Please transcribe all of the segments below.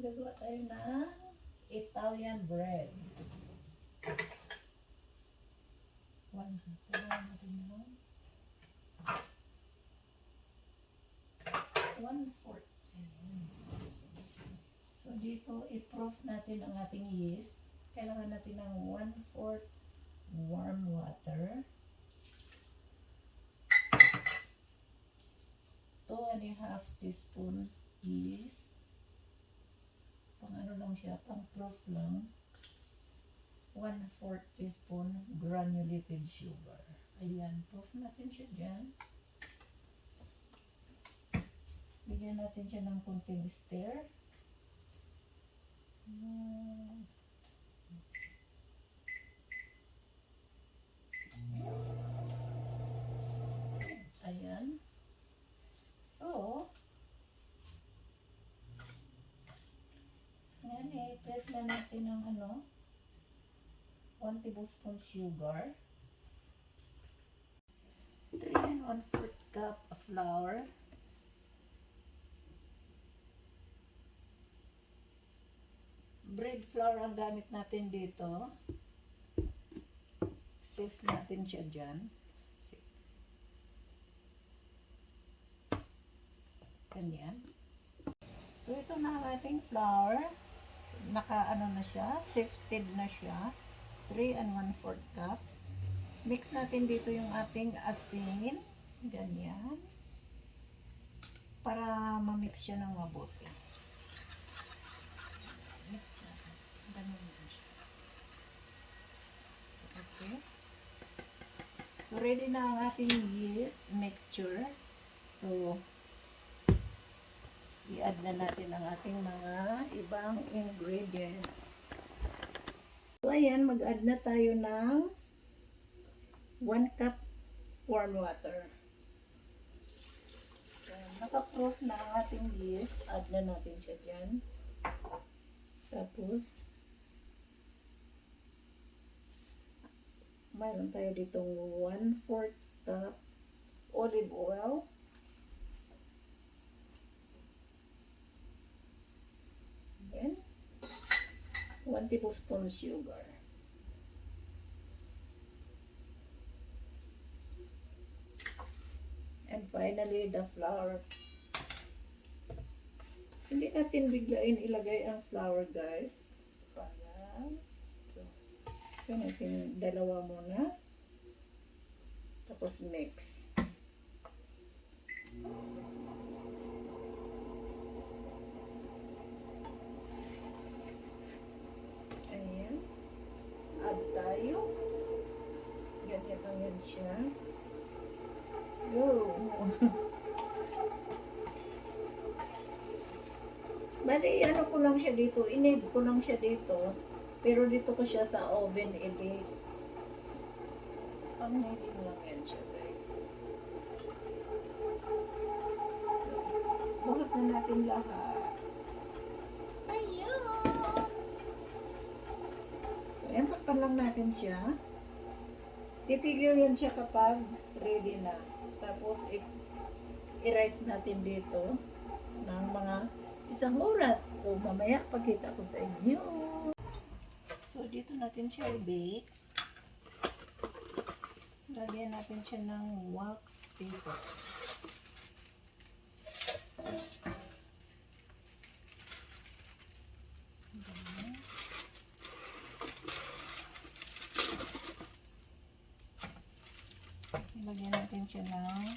Gagawa tayo ng Italian bread. Kailangan natin ng 1/4. So dito, i-proof natin ang ating yeast. Kailangan natin ng 1/4 warm water. 2.5 teaspoon yeast. Pang ano lang siya, pang proof lang. 1/4 teaspoon granulated sugar. Ayan, proof natin siya dyan. Bigyan natin siya ng konting stir. Ayan. So, ngayon i-press na natin ng 1 tablespoon sugar. 3 1/4 cup of flour. Bread flour ang gamit natin dito. Sift natin siya dyan. Ganyan. So, ito na ang ating flour. Naka-ano na siya. Sifted na siya. 3 1/4 cup. Mix natin dito yung ating asin. Ganyan. Para ma-mix siya ng mabuti. Mix natin. Ganun na siya. Okay. So, ready na ang ating yeast mixture. So, i-add na natin ang ating mga ibang ingredients. So, ayan, mag-add na tayo ng 1 cup warm water. So, naka-proof na ang ating yeast. Add na natin siya dyan. Tapos, mayroon tayo ditong 1/4 cup olive oil. Then, 1 tablespoon sugar. And finally, the flour. Hindi natin biglain ilagay ang flour, guys. So, ito natin dalawa muna. Tapos mix. Ayan. Add tayo. Ganyan siya. Yo! Bali, ano ko lang siya dito. Inid ko lang siya dito. Pero dito ko siya sa oven i-bake. Pang-kneading lang yan siya, guys. Bukas na natin lahat. Ayan! Ayan, takpan lang natin siya. Titigil yan siya kapag ready na. Tapos, i-rice natin dito ng mga 1 oras. So, mamaya pagkita ko sa inyo. So, dito natin siya i-bake. Lagyan natin siya ng wax paper. Lagyan natin siya ng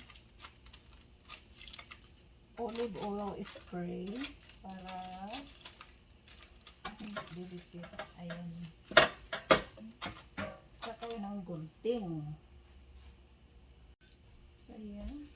olive oil spray para dilikit. Ayan. Saka ng gunting. So, ayan.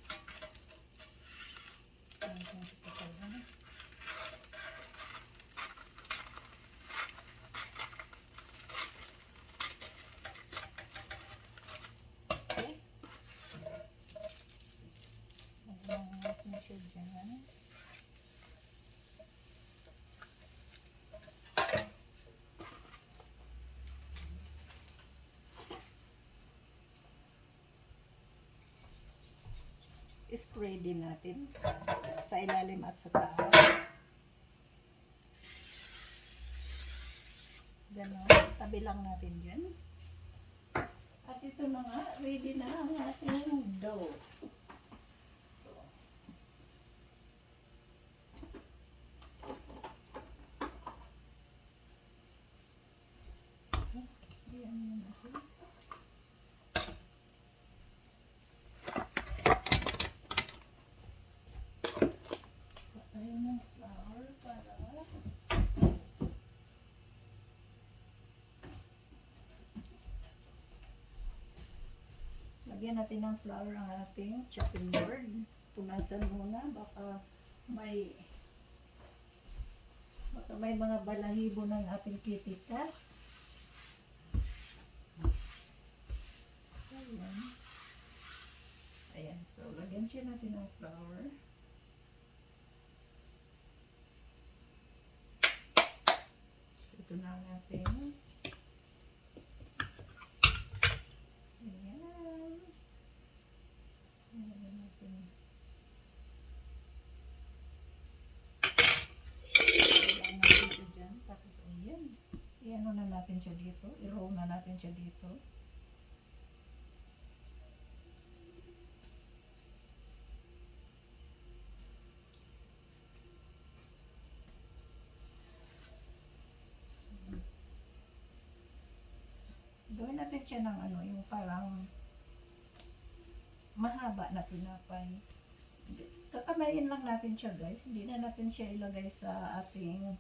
Spray din natin sa ilalim at sa taas. Ganon. Tabi lang natin dyan. At ito na nga, ready na ang ating dough. So, yan yun ako. Patayin ng flour para lagyan natin ng flour ang ating chopping board. Punasan muna, baka may mga balahibo ng ating kitika. Ayan. Ayan. So, lagyan siya natin ng flour. So, ito na ang ating. Ayan. Ayan natin. Ayan natin siya dyan. Tapos, ayan. Iyan na natin siya dito. I-roll na natin siya dito. Gawin natin siya ng ano, yung parang mahaba na tinapay. Kakamayin lang natin siya, guys. Hindi na natin siya ilagay sa ating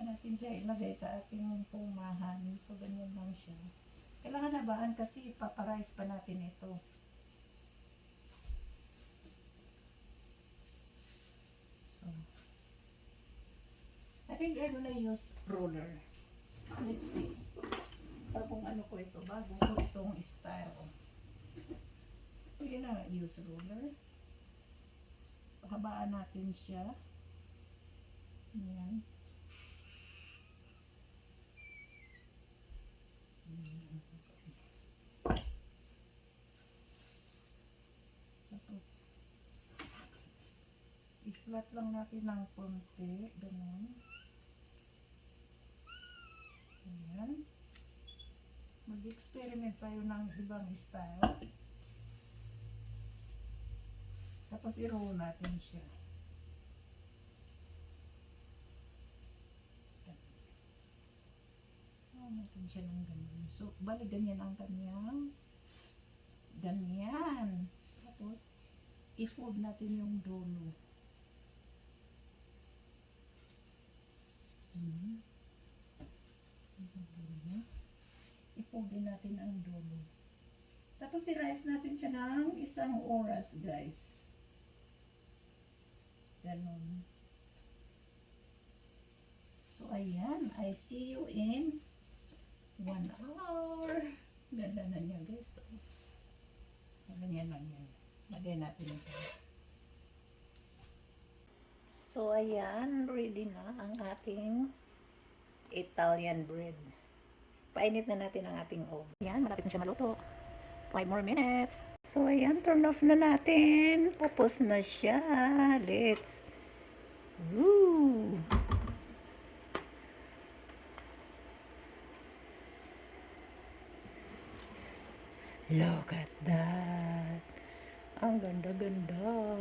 natin siya ilagay sa ating pumahan. So, ganyan lang siya. Kailangan habaan kasi ipaparize pa natin ito. So, I think I'm gonna use roller. Let's see. Bagong ano ko ito. Bagong ko itong style. Pwede na use roller. Habaan natin siya. Ayan. Tapos, i-flat lang natin ng konti. Ganun. Ayan. Mag-experiment tayo ng ibang style. Tapos, i-roll natin siya. Roll natin siya ng ganyan. So, bali ganyan ang kanyang ganyan. Tapos, i-fold natin yung dulo. I-fold din natin ang dulo. Tapos, i-rise natin siya ng 1 oras, guys. Ganon. So, ayan. I see you in 1 hour. Ganda na niya, guys. Ganyan lang yan. Lagay natin ito. So, ayan. Ready na ang ating Italian bread. Painit na natin ang ating oven. Ayan, malapit na siya maluto. 5 more minutes. So, ayan. Turn off na natin. Tapos na siya. Let's. Woo! Look at that. Ang ganda-ganda.